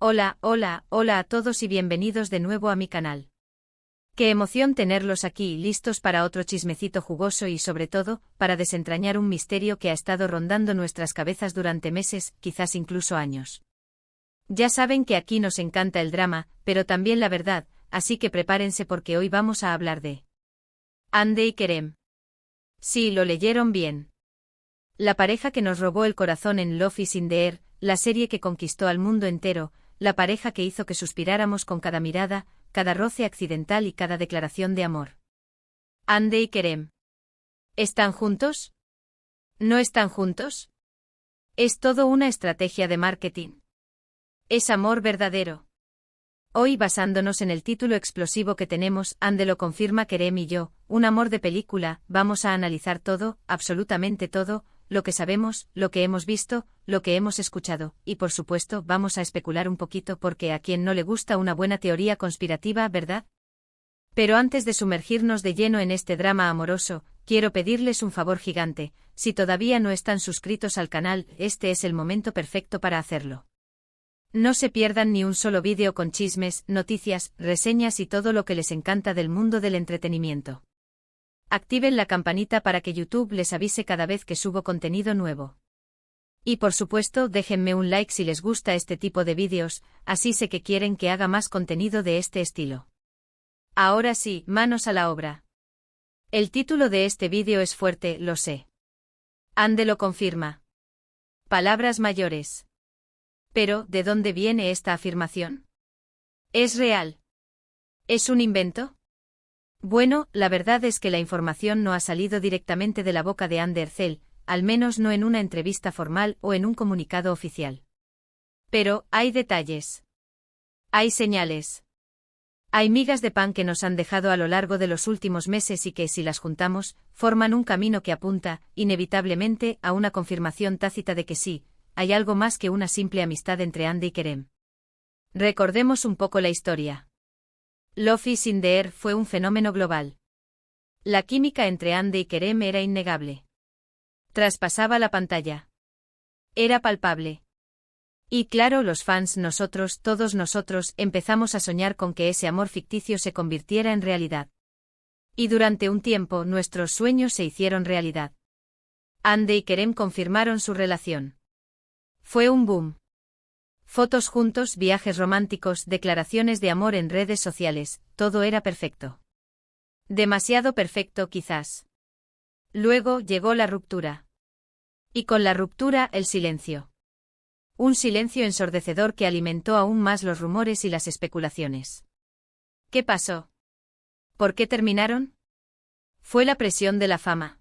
Hola, hola, hola a todos y bienvenidos de nuevo a mi canal. Qué emoción tenerlos aquí listos para otro chismecito jugoso y sobre todo, para desentrañar un misterio que ha estado rondando nuestras cabezas durante meses, quizás incluso años. Ya saben que aquí nos encanta el drama, pero también la verdad, así que prepárense porque hoy vamos a hablar de Hande y Kerem. Sí, lo leyeron bien. La pareja que nos robó el corazón en Love is in the Air, la serie que conquistó al mundo entero, la pareja que hizo que suspiráramos con cada mirada, cada roce accidental y cada declaración de amor. Hande y Kerem. ¿Están juntos? ¿No están juntos? Es todo una estrategia de marketing. Es amor verdadero. Hoy, basándonos en el título explosivo que tenemos, Hande lo confirma Kerem y yo, un amor de película, vamos a analizar todo, absolutamente todo, lo que sabemos, lo que hemos visto, lo que hemos escuchado, y por supuesto vamos a especular un poquito porque a quien no le gusta una buena teoría conspirativa, ¿verdad? Pero antes de sumergirnos de lleno en este drama amoroso, quiero pedirles un favor gigante, si todavía no están suscritos al canal, este es el momento perfecto para hacerlo. No se pierdan ni un solo vídeo con chismes, noticias, reseñas y todo lo que les encanta del mundo del entretenimiento. Activen la campanita para que YouTube les avise cada vez que subo contenido nuevo. Y por supuesto, déjenme un like si les gusta este tipo de vídeos, así sé que quieren que haga más contenido de este estilo. Ahora sí, manos a la obra. El título de este vídeo es fuerte, lo sé. Hande lo confirma. Palabras mayores. Pero, ¿de dónde viene esta afirmación? ¿Es real? ¿Es un invento? Bueno, la verdad es que la información no ha salido directamente de la boca de Hande Erçel, al menos no en una entrevista formal o en un comunicado oficial. Pero, hay detalles. Hay señales. Hay migas de pan que nos han dejado a lo largo de los últimos meses y que, si las juntamos, forman un camino que apunta, inevitablemente, a una confirmación tácita de que sí, hay algo más que una simple amistad entre Hande y Kerem. Recordemos un poco la historia. Love is in the Air fue un fenómeno global. La química entre Hande y Kerem era innegable. Traspasaba la pantalla. Era palpable. Y claro, los fans, nosotros, todos nosotros, empezamos a soñar con que ese amor ficticio se convirtiera en realidad. Y durante un tiempo nuestros sueños se hicieron realidad. Hande y Kerem confirmaron su relación. Fue un boom. Fotos juntos, viajes románticos, declaraciones de amor en redes sociales, todo era perfecto. Demasiado perfecto quizás. Luego llegó la ruptura. Y con la ruptura, el silencio. Un silencio ensordecedor que alimentó aún más los rumores y las especulaciones. ¿Qué pasó? ¿Por qué terminaron? ¿Fue la presión de la fama?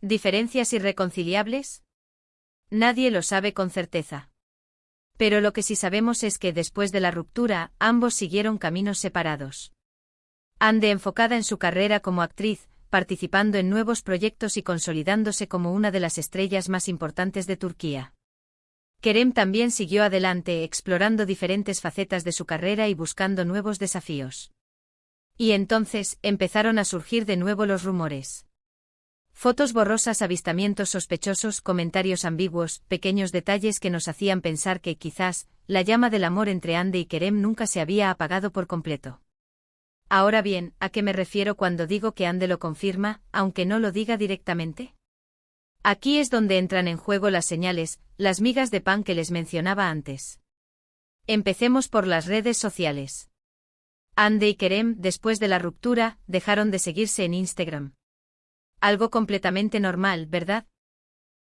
¿Diferencias irreconciliables? Nadie lo sabe con certeza. Pero lo que sí sabemos es que después de la ruptura, ambos siguieron caminos separados. Hande enfocada en su carrera como actriz, participando en nuevos proyectos y consolidándose como una de las estrellas más importantes de Turquía. Kerem también siguió adelante explorando diferentes facetas de su carrera y buscando nuevos desafíos. Y entonces, empezaron a surgir de nuevo los rumores. Fotos borrosas, avistamientos sospechosos, comentarios ambiguos, pequeños detalles que nos hacían pensar que, quizás, la llama del amor entre Hande y Kerem nunca se había apagado por completo. Ahora bien, ¿a qué me refiero cuando digo que Hande lo confirma, aunque no lo diga directamente? Aquí es donde entran en juego las señales, las migas de pan que les mencionaba antes. Empecemos por las redes sociales. Hande y Kerem, después de la ruptura, dejaron de seguirse en Instagram. Algo completamente normal, ¿verdad?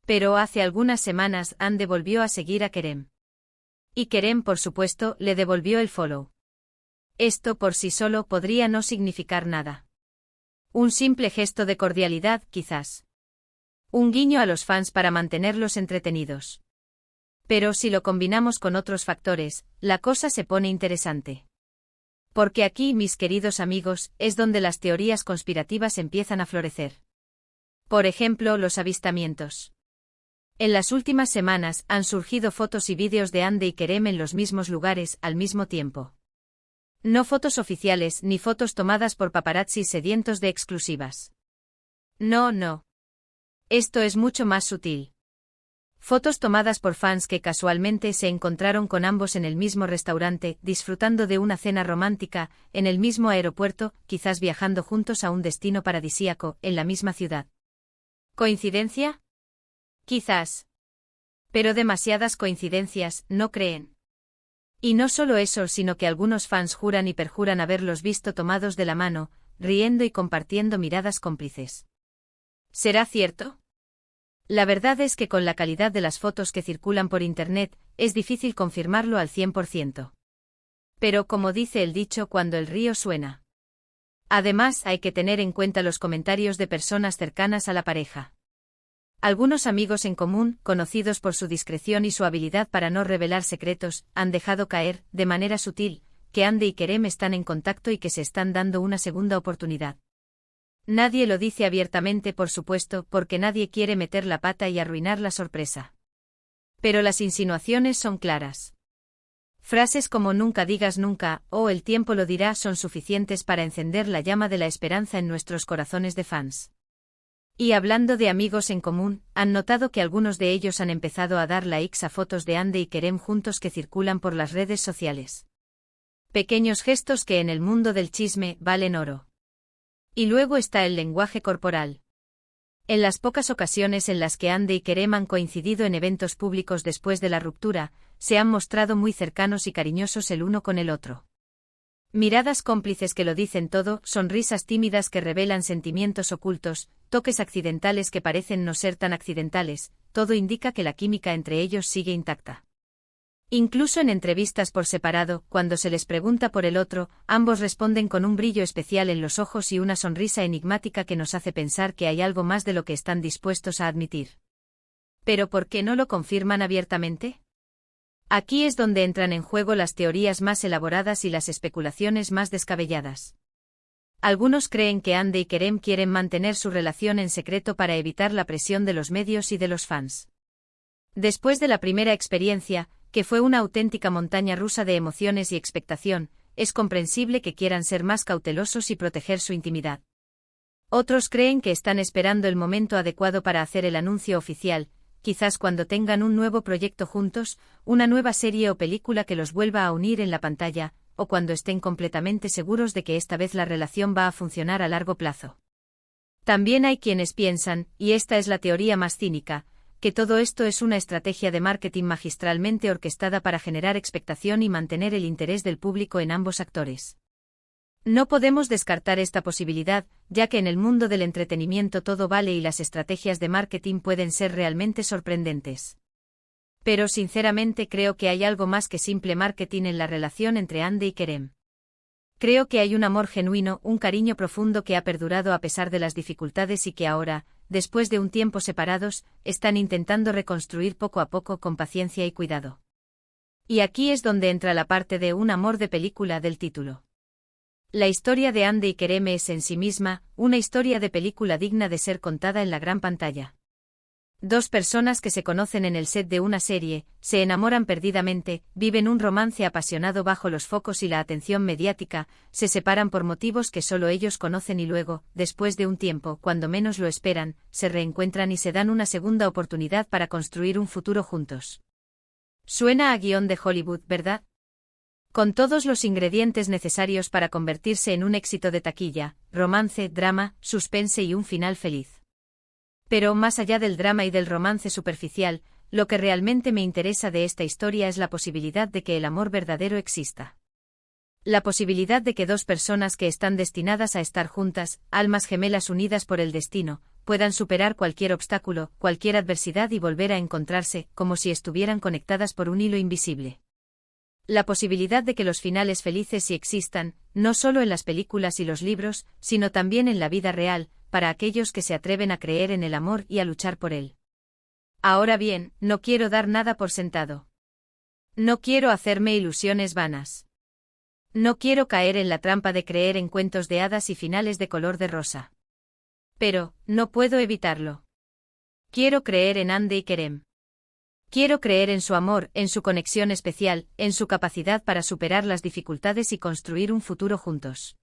Pero hace algunas semanas Hande volvió a seguir a Kerem. Y Kerem, por supuesto, le devolvió el follow. Esto por sí solo podría no significar nada. Un simple gesto de cordialidad, quizás. Un guiño a los fans para mantenerlos entretenidos. Pero si lo combinamos con otros factores, la cosa se pone interesante. Porque aquí, mis queridos amigos, es donde las teorías conspirativas empiezan a florecer. Por ejemplo, los avistamientos. En las últimas semanas han surgido fotos y vídeos de Hande y Kerem en los mismos lugares al mismo tiempo. No fotos oficiales ni fotos tomadas por paparazzis sedientos de exclusivas. No, no. Esto es mucho más sutil. Fotos tomadas por fans que casualmente se encontraron con ambos en el mismo restaurante, disfrutando de una cena romántica, en el mismo aeropuerto, quizás viajando juntos a un destino paradisíaco, en la misma ciudad. ¿Coincidencia? Quizás. Pero demasiadas coincidencias, ¿no creen? Y no solo eso, sino que algunos fans juran y perjuran haberlos visto tomados de la mano, riendo y compartiendo miradas cómplices. ¿Será cierto? La verdad es que con la calidad de las fotos que circulan por Internet, es difícil confirmarlo al 100%. Pero como dice el dicho, cuando el río suena. Además, hay que tener en cuenta los comentarios de personas cercanas a la pareja. Algunos amigos en común, conocidos por su discreción y su habilidad para no revelar secretos, han dejado caer, de manera sutil, que Hande y Kerem están en contacto y que se están dando una segunda oportunidad. Nadie lo dice abiertamente, por supuesto, porque nadie quiere meter la pata y arruinar la sorpresa. Pero las insinuaciones son claras. Frases como nunca digas nunca, o el tiempo lo dirá son suficientes para encender la llama de la esperanza en nuestros corazones de fans. Y hablando de amigos en común, han notado que algunos de ellos han empezado a dar likes a fotos de Hande y Kerem juntos que circulan por las redes sociales. Pequeños gestos que en el mundo del chisme valen oro. Y luego está el lenguaje corporal. En las pocas ocasiones en las que Hande y Kerem han coincidido en eventos públicos después de la ruptura, se han mostrado muy cercanos y cariñosos el uno con el otro. Miradas cómplices que lo dicen todo, sonrisas tímidas que revelan sentimientos ocultos, toques accidentales que parecen no ser tan accidentales, todo indica que la química entre ellos sigue intacta. Incluso en entrevistas por separado, cuando se les pregunta por el otro, ambos responden con un brillo especial en los ojos y una sonrisa enigmática que nos hace pensar que hay algo más de lo que están dispuestos a admitir. ¿Pero por qué no lo confirman abiertamente? Aquí es donde entran en juego las teorías más elaboradas y las especulaciones más descabelladas. Algunos creen que Hande y Kerem quieren mantener su relación en secreto para evitar la presión de los medios y de los fans. Después de la primera experiencia, que fue una auténtica montaña rusa de emociones y expectación, es comprensible que quieran ser más cautelosos y proteger su intimidad. Otros creen que están esperando el momento adecuado para hacer el anuncio oficial, quizás cuando tengan un nuevo proyecto juntos, una nueva serie o película que los vuelva a unir en la pantalla, o cuando estén completamente seguros de que esta vez la relación va a funcionar a largo plazo. También hay quienes piensan, y esta es la teoría más cínica, que todo esto es una estrategia de marketing magistralmente orquestada para generar expectación y mantener el interés del público en ambos actores. No podemos descartar esta posibilidad, ya que en el mundo del entretenimiento todo vale y las estrategias de marketing pueden ser realmente sorprendentes. Pero sinceramente creo que hay algo más que simple marketing en la relación entre Hande y Kerem. Creo que hay un amor genuino, un cariño profundo que ha perdurado a pesar de las dificultades y que ahora, después de un tiempo separados, están intentando reconstruir poco a poco con paciencia y cuidado. Y aquí es donde entra la parte de un amor de película del título. La historia de Hande y Kerem es en sí misma, una historia de película digna de ser contada en la gran pantalla. Dos personas que se conocen en el set de una serie, se enamoran perdidamente, viven un romance apasionado bajo los focos y la atención mediática, se separan por motivos que solo ellos conocen y luego, después de un tiempo, cuando menos lo esperan, se reencuentran y se dan una segunda oportunidad para construir un futuro juntos. Suena a guión de Hollywood, ¿verdad? Con todos los ingredientes necesarios para convertirse en un éxito de taquilla, romance, drama, suspense y un final feliz. Pero más allá del drama y del romance superficial, lo que realmente me interesa de esta historia es la posibilidad de que el amor verdadero exista. La posibilidad de que dos personas que están destinadas a estar juntas, almas gemelas unidas por el destino, puedan superar cualquier obstáculo, cualquier adversidad y volver a encontrarse, como si estuvieran conectadas por un hilo invisible. La posibilidad de que los finales felices sí existan, no solo en las películas y los libros, sino también en la vida real, para aquellos que se atreven a creer en el amor y a luchar por él. Ahora bien, no quiero dar nada por sentado. No quiero hacerme ilusiones vanas. No quiero caer en la trampa de creer en cuentos de hadas y finales de color de rosa. Pero, no puedo evitarlo. Quiero creer en Hande y Kerem. Quiero creer en su amor, en su conexión especial, en su capacidad para superar las dificultades y construir un futuro juntos.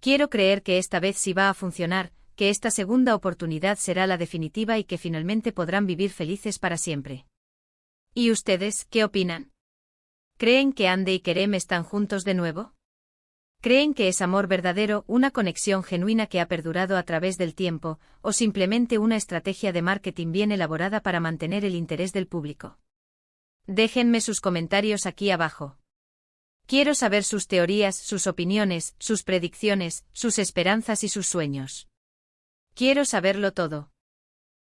Quiero creer que esta vez sí va a funcionar, que esta segunda oportunidad será la definitiva y que finalmente podrán vivir felices para siempre. ¿Y ustedes, qué opinan? ¿Creen que Andy y Kerem están juntos de nuevo? ¿Creen que es amor verdadero, una conexión genuina que ha perdurado a través del tiempo, o simplemente una estrategia de marketing bien elaborada para mantener el interés del público? Déjenme sus comentarios aquí abajo. Quiero saber sus teorías, sus opiniones, sus predicciones, sus esperanzas y sus sueños. Quiero saberlo todo.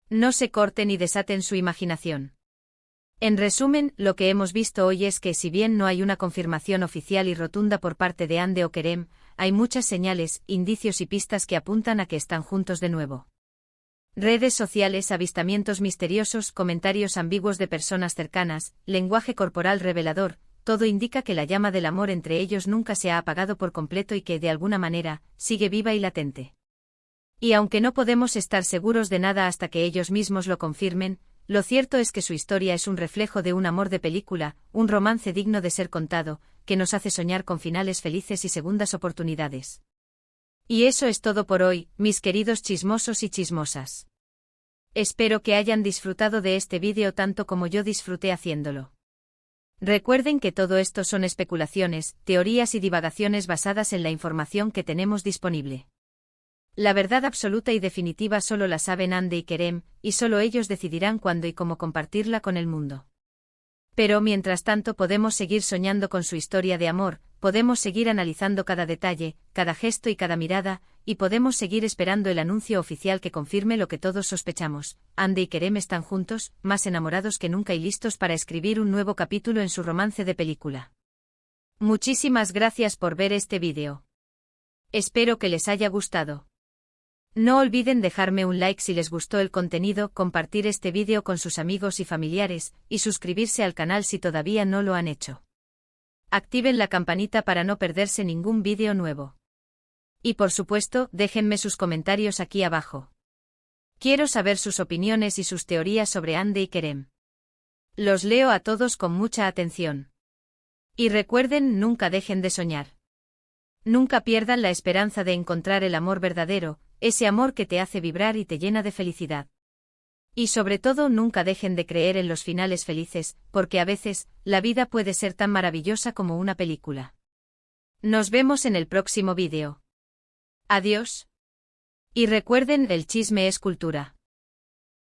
No se corten y desaten su imaginación. En resumen, lo que hemos visto hoy es que si bien no hay una confirmación oficial y rotunda por parte de Andy o Kerem, hay muchas señales, indicios y pistas que apuntan a que están juntos de nuevo. Redes sociales, avistamientos misteriosos, comentarios ambiguos de personas cercanas, lenguaje corporal revelador, todo indica que la llama del amor entre ellos nunca se ha apagado por completo y que, de alguna manera, sigue viva y latente. Y aunque no podemos estar seguros de nada hasta que ellos mismos lo confirmen, lo cierto es que su historia es un reflejo de un amor de película, un romance digno de ser contado, que nos hace soñar con finales felices y segundas oportunidades. Y eso es todo por hoy, mis queridos chismosos y chismosas. Espero que hayan disfrutado de este vídeo tanto como yo disfruté haciéndolo. Recuerden que todo esto son especulaciones, teorías y divagaciones basadas en la información que tenemos disponible. La verdad absoluta y definitiva solo la saben Andy y Kerem, y solo ellos decidirán cuándo y cómo compartirla con el mundo. Pero mientras tanto podemos seguir soñando con su historia de amor, podemos seguir analizando cada detalle, cada gesto y cada mirada, y podemos seguir esperando el anuncio oficial que confirme lo que todos sospechamos: Andy y Kerem están juntos, más enamorados que nunca y listos para escribir un nuevo capítulo en su romance de película. Muchísimas gracias por ver este vídeo. Espero que les haya gustado. No olviden dejarme un like si les gustó el contenido, compartir este vídeo con sus amigos y familiares, y suscribirse al canal si todavía no lo han hecho. Activen la campanita para no perderse ningún vídeo nuevo. Y por supuesto, déjenme sus comentarios aquí abajo. Quiero saber sus opiniones y sus teorías sobre Andy y Kerem. Los leo a todos con mucha atención. Y recuerden, nunca dejen de soñar. Nunca pierdan la esperanza de encontrar el amor verdadero, ese amor que te hace vibrar y te llena de felicidad. Y sobre todo nunca dejen de creer en los finales felices, porque a veces, la vida puede ser tan maravillosa como una película. Nos vemos en el próximo vídeo. Adiós. Y recuerden, el chisme es cultura.